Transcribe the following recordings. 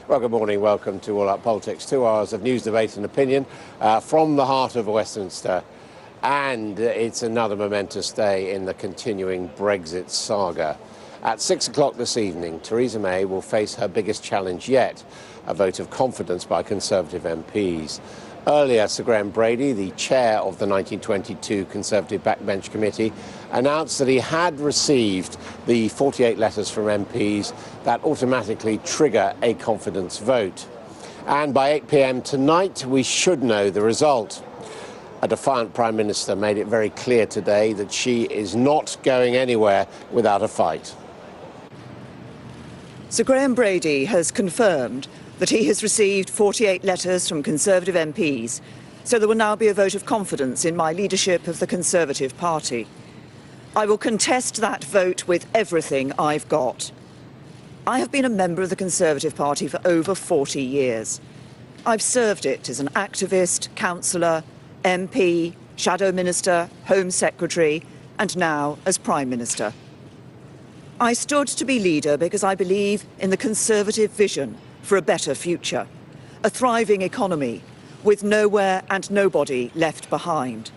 Well, good morning. Welcome to All Up Politics. 2 hours of news, debate and opinion from the heart of Westminster. And it's another momentous day in the continuing Brexit saga. At 6 o'clock this evening, Theresa May will face her biggest challenge yet, a vote of confidence by Conservative MPs. Earlier, Sir Graham Brady, the chair of the 1922 Conservative Backbench Committee, announced that he had received the 48 letters from MPs that automatically trigger a confidence vote. And by 8 p.m. tonight, we should know the result. A defiant Prime Minister made it very clear today that she is not going anywhere without a fight. Sir Graham Brady has confirmed that he has received 48 letters from Conservative MPs, so there will now be a vote of confidence in my leadership of the Conservative Party. I will contest that vote with everything I've got. I have been a member of the Conservative Party for over 40 years. I've served it as an activist, councillor, MP, Shadow Minister, Home Secretary, and now as Prime Minister. I stood to be leader because I believe in the Conservative vision for a better future, a thriving economy with nowhere and nobody left behind,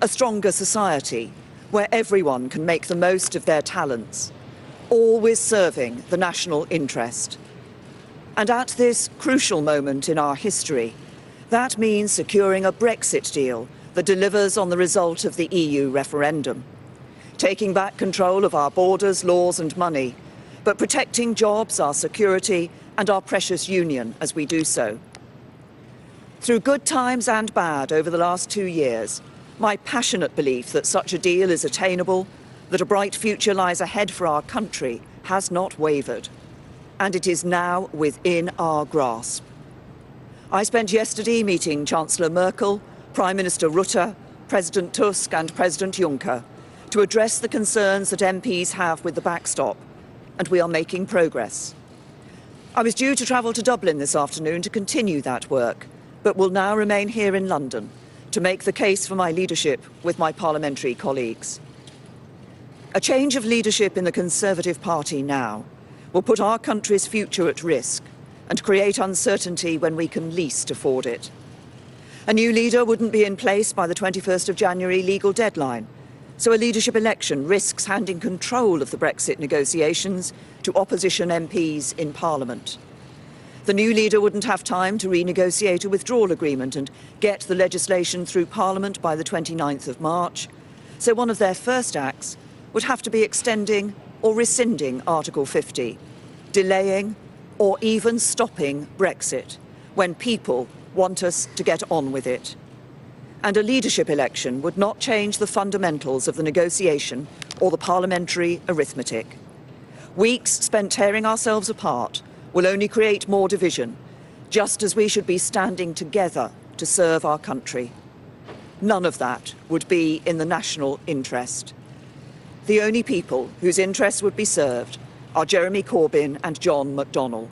a stronger society where everyone can make the most of their talents, always serving the national interest. And at this crucial moment in our history, that means securing a Brexit deal that delivers on the result of the EU referendum, taking back control of our borders, laws and money, but protecting jobs, our security and our precious union as we do so. Through good times and bad over the last 2 years, my passionate belief that such a deal is attainable, that a bright future lies ahead for our country, has not wavered. And it is now within our grasp. I spent yesterday meeting Chancellor Merkel, Prime Minister Rutte, President Tusk and President Juncker to address the concerns that MPs have with the backstop, and we are making progress. I was due to travel to Dublin this afternoon to continue that work, but will now remain here in London to make the case for my leadership with my parliamentary colleagues. A change of leadership in the Conservative Party now will put our country's future at risk and create uncertainty when we can least afford it. A new leader wouldn't be in place by the 21st of January legal deadline, so a leadership election risks handing control of the Brexit negotiations to opposition MPs in Parliament. The new leader wouldn't have time to renegotiate a withdrawal agreement and get the legislation through Parliament by the 29th of March, so one of their first acts would have to be extending or rescinding Article 50, delaying or even stopping Brexit when people want us to get on with it. And a leadership election would not change the fundamentals of the negotiation or the parliamentary arithmetic. Weeks spent tearing ourselves apart will only create more division, just as we should be standing together to serve our country. None of that would be in the national interest. The only people whose interests would be served are Jeremy Corbyn and John McDonnell.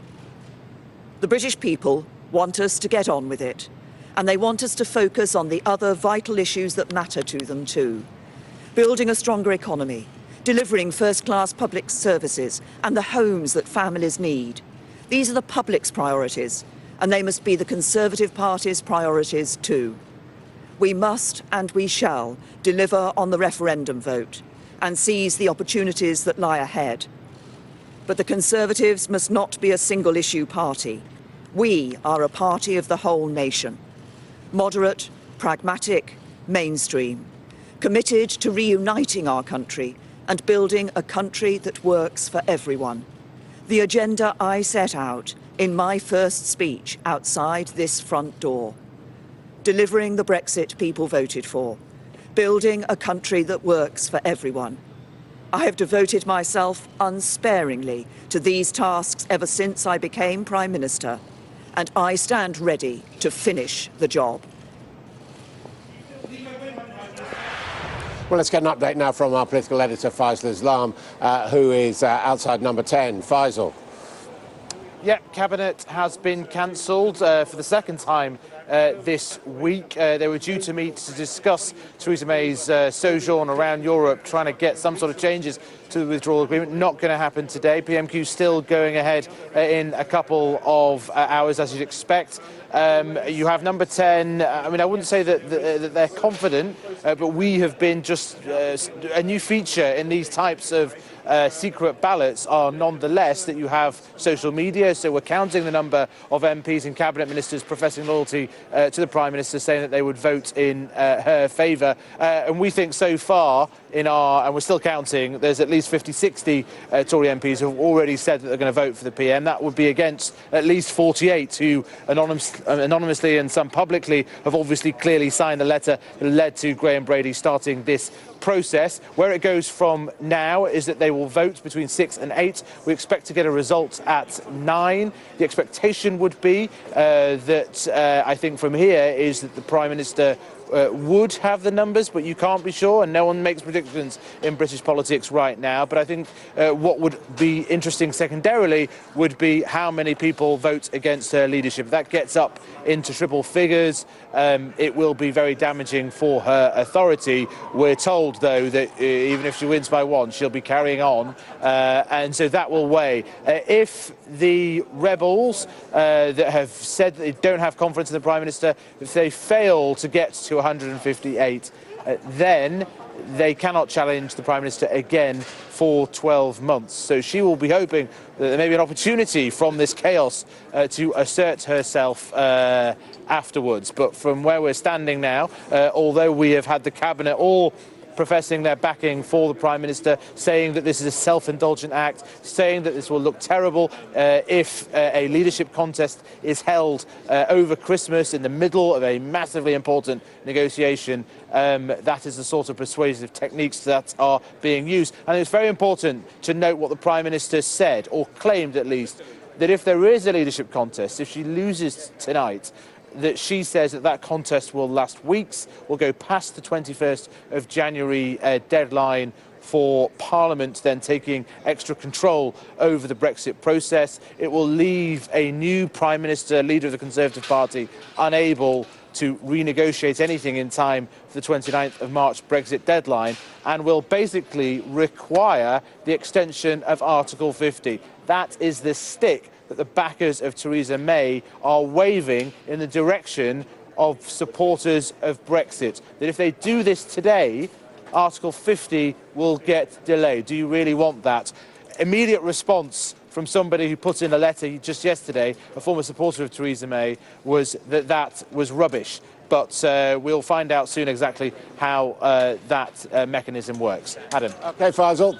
The British people want us to get on with it, and they want us to focus on the other vital issues that matter to them too. Building a stronger economy, delivering first-class public services and the homes that families need. These are the public's priorities, and they must be the Conservative Party's priorities too. We must and we shall deliver on the referendum vote and seize the opportunities that lie ahead. But the Conservatives must not be a single-issue party. We are a party of the whole nation. Moderate, pragmatic, mainstream, committed to reuniting our country and building a country that works for everyone. The agenda I set out in my first speech outside this front door. Delivering the Brexit people voted for. Building a country that works for everyone. I have devoted myself unsparingly to these tasks ever since I became Prime Minister, and I stand ready to finish the job. Well, let's get an update now from our political editor, Faisal Islam, who is outside number 10. Faisal. Yep, Cabinet has been cancelled for the second time this week. They were due to meet to discuss Theresa May's sojourn around Europe, trying to get some sort of changes to the withdrawal agreement. Not going to happen today. PMQ still going ahead in a couple of hours, as you'd expect. You have number 10. I mean, I wouldn't say that they're confident, but we have been just a new feature in these types of secret ballots are nonetheless that you have social media. So we're counting the number of MPs and cabinet ministers professing loyalty to the Prime Minister, saying that they would vote in her favour. And we think so far and we're still counting, there's at least 50-60 Tory MPs who have already said that they're going to vote for the PM. That would be against at least 48 who anonymously and some publicly have obviously clearly signed the letter that led to Graham Brady starting this process. Where it goes from now is that they will vote between 6 and 8. We expect to get a result at 9. The expectation would be that I think from here is that the Prime Minister would have the numbers, but you can't be sure, and no one makes predictions in British politics right now. But I think what would be interesting secondarily would be how many people vote against her leadership. If that gets up into triple figures, it will be very damaging for her authority. We're told, though, that even if she wins by 1, she'll be carrying on, and so that will weigh. If the rebels that have said that they don't have confidence in the Prime Minister, if they fail to get to 158, then they cannot challenge the Prime Minister again for 12 months. So she will be hoping that there may be an opportunity from this chaos to assert herself afterwards. But from where we're standing now, although we have had the Cabinet all professing their backing for the Prime Minister, saying that this is a self-indulgent act, saying that this will look terrible if a leadership contest is held over Christmas in the middle of a massively important negotiation. That is the sort of persuasive techniques that are being used. And it's very important to note what the Prime Minister said, or claimed at least, that if there is a leadership contest, if she loses tonight, that she says that contest will last weeks, will go past the 21st of January deadline for Parliament then taking extra control over the Brexit process. It will leave a new Prime Minister, leader of the Conservative Party, unable to renegotiate anything in time for the 29th of March Brexit deadline, and will basically require the extension of Article 50. That is the stick that the backers of Theresa May are waving in the direction of supporters of Brexit. That if they do this today, Article 50 will get delayed. Do you really want that? Immediate response from somebody who put in a letter just yesterday, a former supporter of Theresa May, was that that was rubbish. But we'll find out soon exactly how that mechanism works. Adam. OK, Faisal.